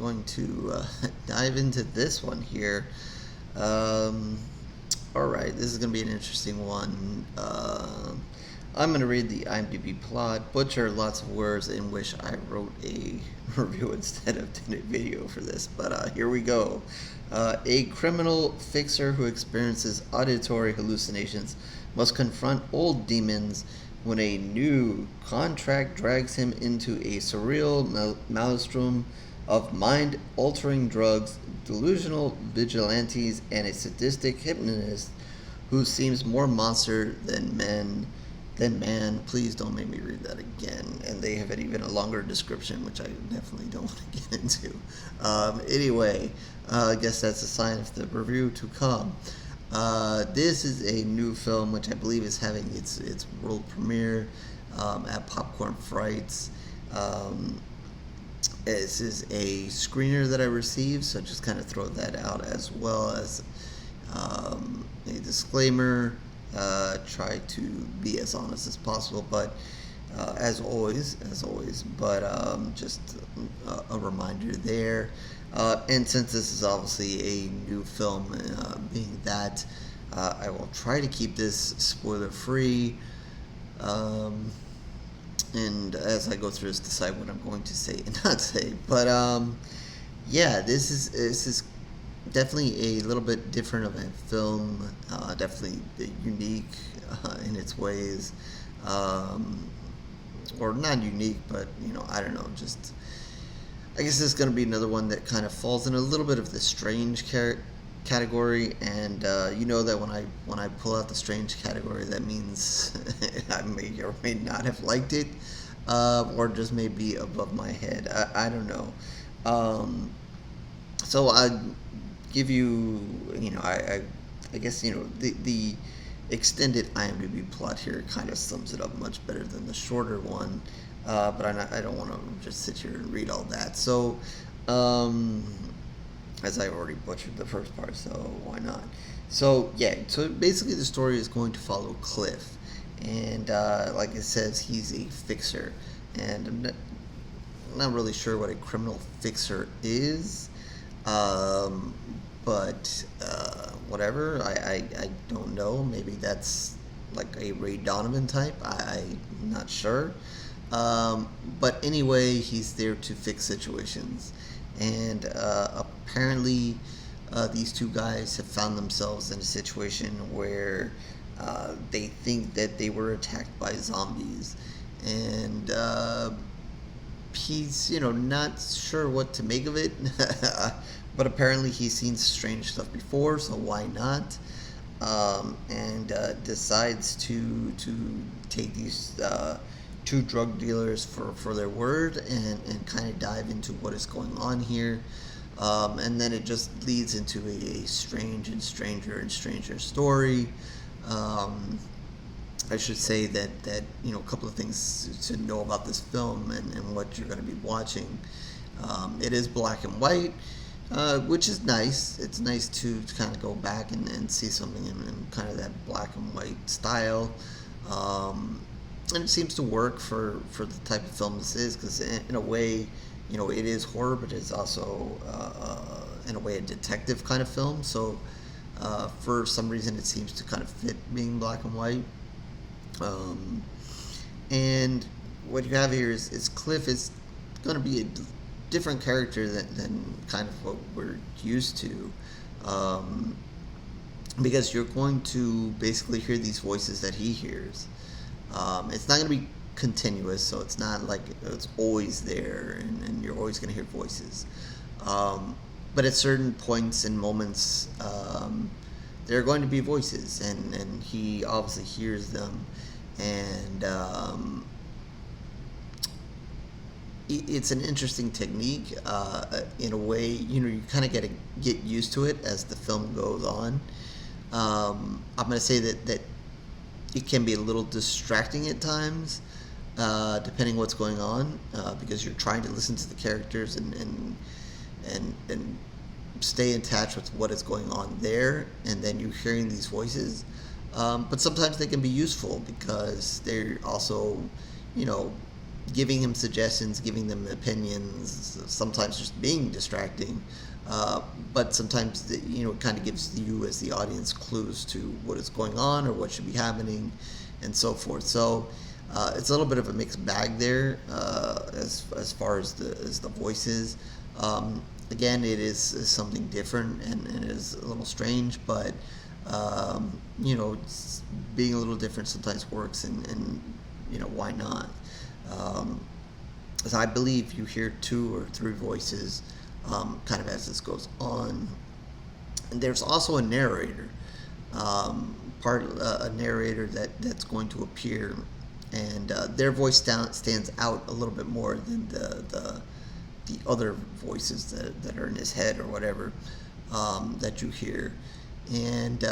going to dive into this one here. Alright, this is going to be an interesting one. I'm going to read the IMDb plot, butcher lots of words, and wish I wrote a review instead of did a video for this. But here we go. A criminal fixer who experiences auditory hallucinations must confront old demons when a new contract drags him into a surreal maelstrom of mind-altering drugs, delusional vigilantes, and a sadistic hypnotist who seems more monster than man. Please don't make me read that again. And they have even a longer description, which I definitely don't want to get into. Anyway, I guess that's a sign of the review to come. This is a new film which I believe is having its world premiere at Popcorn Frights. This is a screener that I received, so just kind of throw that out as well as a disclaimer. Try to be as honest as possible, but as always, but just a reminder there. And since this is obviously a new film, being that, I will try to keep this spoiler free. And as I go through this, decide what I'm going to say and not say. But yeah, this is definitely a little bit different of a film. Definitely unique in its ways, or not unique, but I don't know. Just I guess this is going to be another one that kind of falls in a little bit of the strange category, and you know that when I pull out the strange category, that means I may or may not have liked it, or just may be above my head. I don't know. So I give you, I guess the extended IMDb plot here kind of sums it up much better than the shorter one. But I don't want to just sit here and read all that. So, as I already butchered the first part, so why not? So, yeah, so basically the story is going to follow Cliff. And like it says, he's a fixer. And I'm not really sure what a criminal fixer is. But whatever, I don't know. Maybe that's like a Ray Donovan type. I'm not sure. But anyway, he's there to fix situations. And apparently, these two guys have found themselves in a situation where they think that they were attacked by zombies. And he's, not sure what to make of it. But apparently he's seen strange stuff before, so why not? And decides to take these two drug dealers for their word and kind of dive into what is going on here. And then it just leads into a strange and stranger story. I should say that a couple of things to know about this film and what you're going to be watching. It is black and white. Which is nice. It's nice to kind of go back and see something in kind of that black and white style. And it seems to work for the type of film this is, because in a way, it is horror, but it's also, in a way, a detective kind of film. So for some reason, it seems to kind of fit being black and white. And what you have here is Cliff is going to be a different character than kind of what we're used to, because you're going to basically hear these voices that he hears. It's not going to be continuous, so it's not like it's always there and you're always going to hear voices, but at certain points and moments, there are going to be voices, and he obviously hears them. And it's an interesting technique, in a way. You kind of get used to it as the film goes on. I'm going to say that it can be a little distracting at times, depending what's going on, because you're trying to listen to the characters and stay in touch with what is going on there, and then you're hearing these voices. But sometimes they can be useful because they're also, giving him suggestions, giving them opinions, sometimes just being distracting. But sometimes, it kind of gives you as the audience clues to what is going on or what should be happening, and so forth. So it's a little bit of a mixed bag there as far as the voices. Again, it is something different, and it is a little strange, but being a little different sometimes works, and why not? As I believe you hear 2 or 3 voices kind of as this goes on. And there's also a narrator, a narrator that's going to appear, and their voice stands out a little bit more than the other voices that are in his head or whatever that you hear. And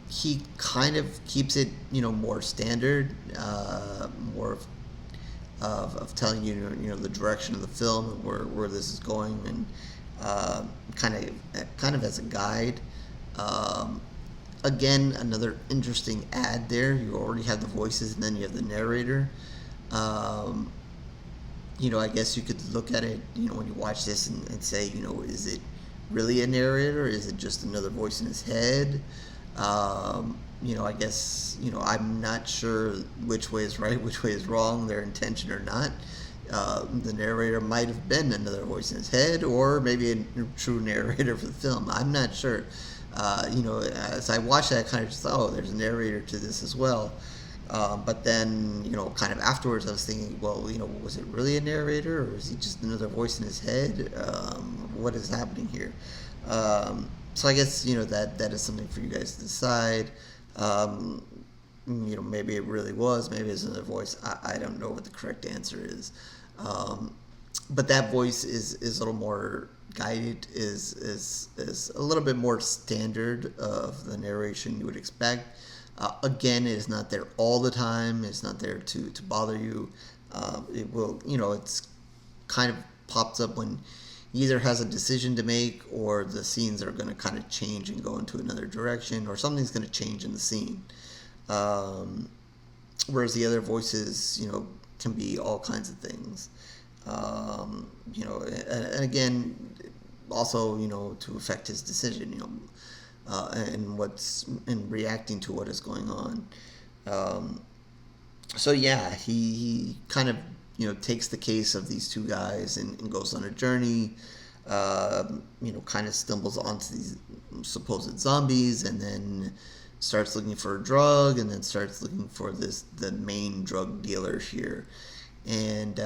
he kind of keeps it, more standard, more of telling you, the direction of the film and where this is going, and kind of as a guide. Again, another interesting add there. You already have the voices, and then you have the narrator. I guess you could look at it, when you watch this and say, is it really a narrator? Is it just another voice in his head? I guess, I'm not sure which way is right, which way is wrong, their intention or not. The narrator might have been another voice in his head, or maybe a true narrator for the film. I'm not sure. As I watched that, I kind of just thought, oh, there's a narrator to this as well. But then, kind of afterwards, I was thinking, well, was it really a narrator, or is he just another voice in his head? What is happening here? So I guess, that is something for you guys to decide. Maybe it really was, maybe it's another voice. I don't know what the correct answer is. But that voice is a little more guided, is a little bit more standard of the narration you would expect. Again, it is not there all the time. It's not there to bother you. It will, it's kind of pops up when he either has a decision to make, or the scenes are going to kind of change and go into another direction, or something's going to change in the scene. Whereas the other voices, can be all kinds of things. And again, also, to affect his decision, and what's in reacting to what is going on. So yeah, he kind of takes the case of these 2 guys and goes on a journey. Kind of stumbles onto these supposed zombies, and then starts looking for a drug, and then starts looking for the main drug dealer here, and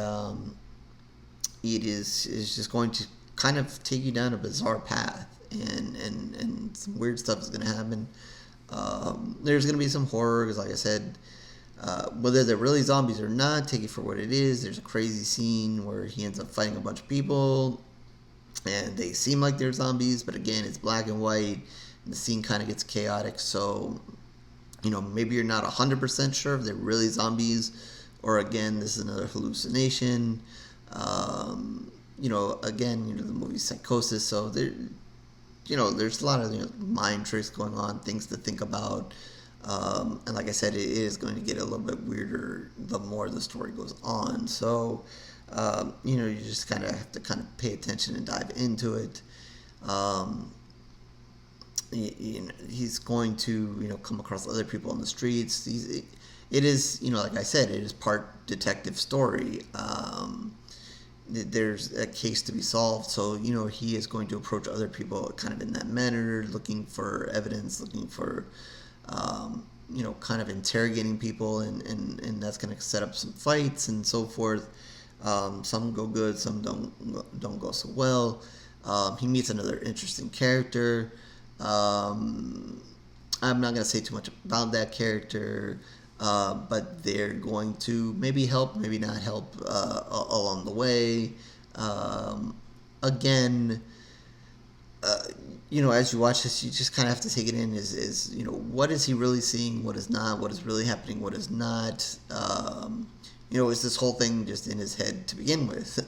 it is just going to kind of take you down a bizarre path, and some weird stuff is going to happen. There's going to be some horror, because like I said, whether they're really zombies or not, take it for what it is. There's a crazy scene where he ends up fighting a bunch of people, and they seem like they're zombies, but again, it's black and white, and the scene kind of gets chaotic, so, maybe you're not 100% sure if they're really zombies, or again, this is another hallucination. Again, the movie Psychosis, so there, there's a lot of, mind tricks going on, things to think about. And like I said, it is going to get a little bit weirder the more the story goes on. So, you just kind of have to kind of pay attention and dive into it. He's going to, come across other people on the streets. It is, like I said, it is part detective story. There's a case to be solved, so he is going to approach other people kind of in that manner, looking for evidence, looking for kind of interrogating people, and that's going to set up some fights and so forth. Some go good, some don't go so well. He meets another interesting character. I'm not going to say too much about that character. But they're going to maybe help, maybe not help along the way. Again, as you watch this, you just kind of have to take it in. Is what is he really seeing? What is not? What is really happening? What is not? Is this whole thing just in his head to begin with?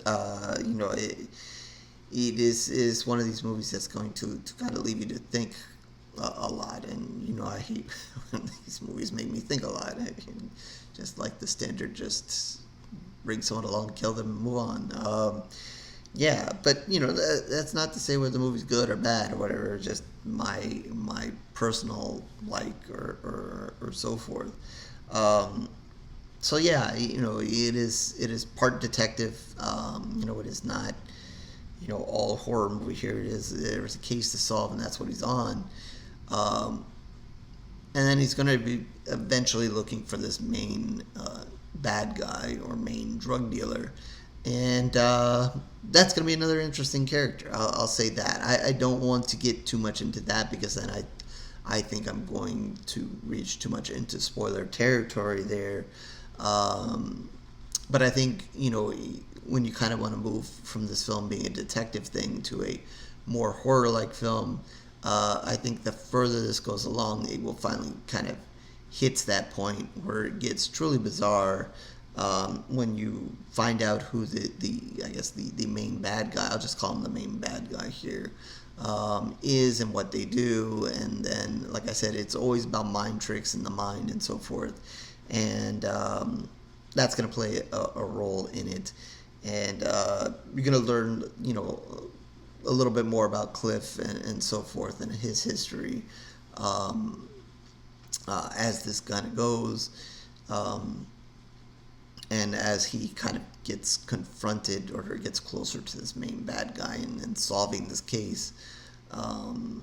It is one of these movies that's going to kind of leave you to think a lot, and I hate when these movies make me think a lot. Just like the standard, just bring someone along, kill them, and move on. Yeah, but that's not to say whether the movie's good or bad or whatever. Just my personal like or so forth. Um, so yeah, it is part detective. It is not all horror movie. Here it is. There's a case to solve, and that's what he's on. Um, and then he's going to be eventually looking for this main bad guy or main drug dealer, and that's going to be another interesting character. I'll say that. I don't want to get too much into that because then I think I'm going to reach too much into spoiler territory there. But I think when you kind of want to move from this film being a detective thing to a more horror-like film, I think the further this goes along, it will finally kind of hits that point where it gets truly bizarre when you find out who the main bad guy, I'll just call him the main bad guy here, is and what they do. And then, like I said, it's always about mind tricks in the mind and so forth. And that's going to play a role in it. And you're going to learn, a little bit more about Cliff and so forth and his history as this kind of goes. And as he kind of gets confronted or gets closer to this main bad guy and solving this case and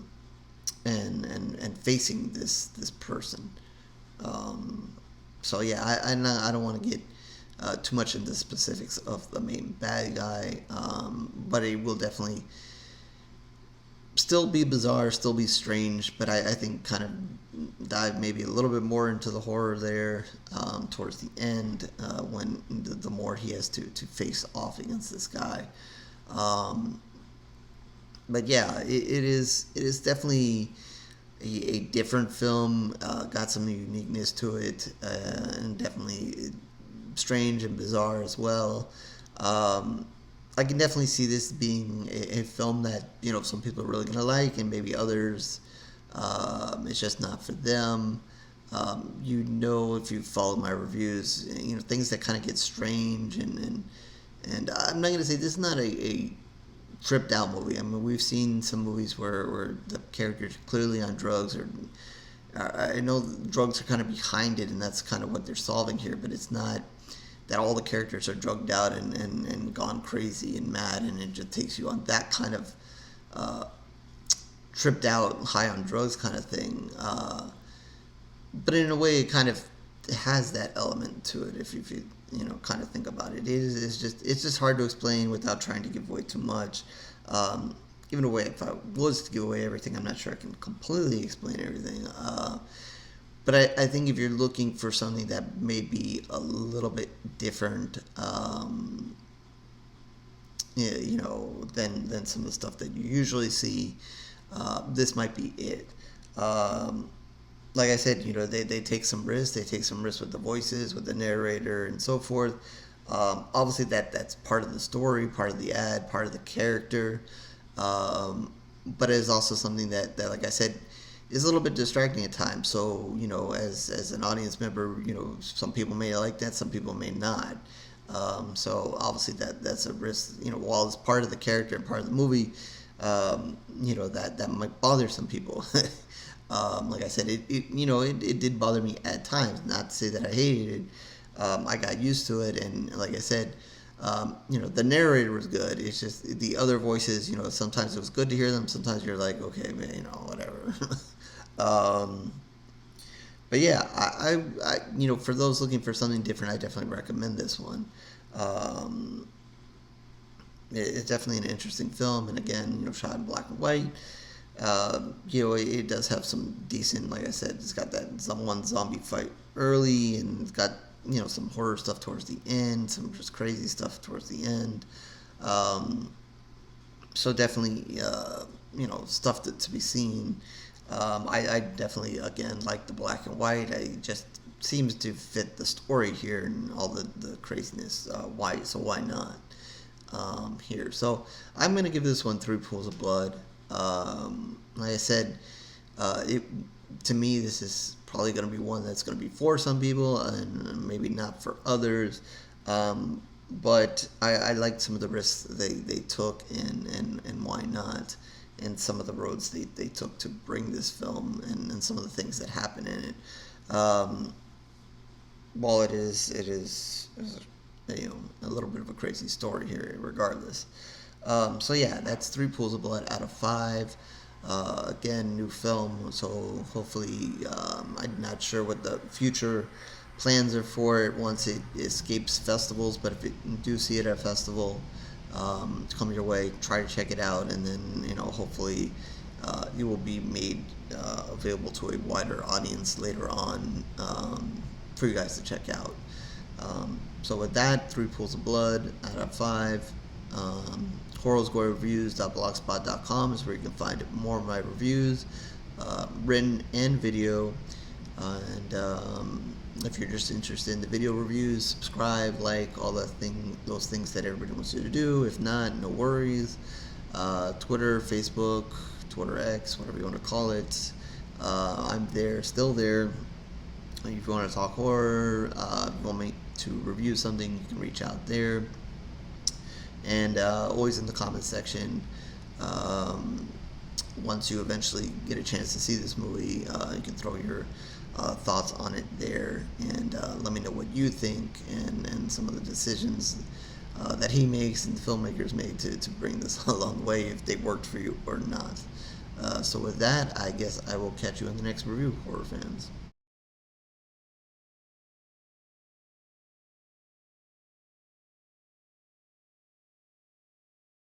facing this person. So yeah, I don't want to get too much into the specifics of the main bad guy, but it will definitely still be bizarre, still be strange, but I think kind of dive maybe a little bit more into the horror there towards the end when the more he has to face off against this guy. But yeah, it is definitely a different film, got some uniqueness to it, and definitely strange and bizarre as well. I can definitely see this being a film that some people are really gonna like, and maybe others it's just not for them. If you follow my reviews, things that kind of get strange and I'm not gonna say this is not a tripped out movie. I mean, we've seen some movies where the characters are clearly on drugs, or I know drugs are kind of behind it, and that's kind of what they're solving here, but it's not that all the characters are drugged out and gone crazy and mad, and it just takes you on that kind of tripped out, high on drugs kind of thing. But in a way, it kind of has that element to it if you kind of think about it. It's just hard to explain without trying to give away too much. Giving away, if I was to give away everything, I'm not sure I can completely explain everything. But I think if you're looking for something that may be a little bit different, than some of the stuff that you usually see, this might be it. Like I said, they take some risks. They take some risks with the voices, with the narrator, and so forth. Obviously, that's part of the story, part of the ad, part of the character. But it is also something that, like I said, is a little bit distracting at times. So, as an audience member, some people may like that, some people may not. So obviously that's a risk. While it's part of the character and part of the movie, that might bother some people. Like I said, it did bother me at times. Not to say that I hated it. I got used to it, and like I said, the narrator was good. It's just the other voices. Sometimes it was good to hear them. Sometimes you're like, okay, man, whatever. But yeah, I for those looking for something different, I definitely recommend this one. It's definitely an interesting film, and again, shot in black and white. It does have some decent, like I said, it's got that one zombie fight early, and it's got some horror stuff towards the end, some just crazy stuff towards the end. So definitely, stuff to be seen. I definitely, again, like the black and white. It just seems to fit the story here and all the craziness. Why not here? So I'm going to give this one 3 pools of blood. Like I said, to me, this is probably going to be one that's going to be for some people and maybe not for others. but I liked some of the risks they took, and why not, and some of the roads they took to bring this film, and some of the things that happen in it. While it is a little bit of a crazy story here, regardless. So yeah, that's 3 pools of blood out of 5. Again, new film, so hopefully, I'm not sure what the future plans are for it once it escapes festivals, but if you do see it at a festival, come your way, try to check it out, and then, hopefully, it will be made available to a wider audience later on, for you guys to check out. So with that, 3 pools of blood out of 5. HorrorScoreReviews.blogspot.com is where you can find more of my reviews, written and video. And if you're just interested in the video reviews, subscribe, like, all those things that everybody wants you to do. If not, no worries. Twitter, Facebook, Twitter X, whatever you want to call it. I'm there, still there. If you want to talk horror, if you want me to review something, you can reach out there. And always in the comment section, once you eventually get a chance to see this movie, you can throw your thoughts on it there, and let me know what you think, and some of the decisions that he makes and the filmmakers made to bring this along the way, if they worked for you or not. So with that, I guess I will catch you in the next review, horror fans.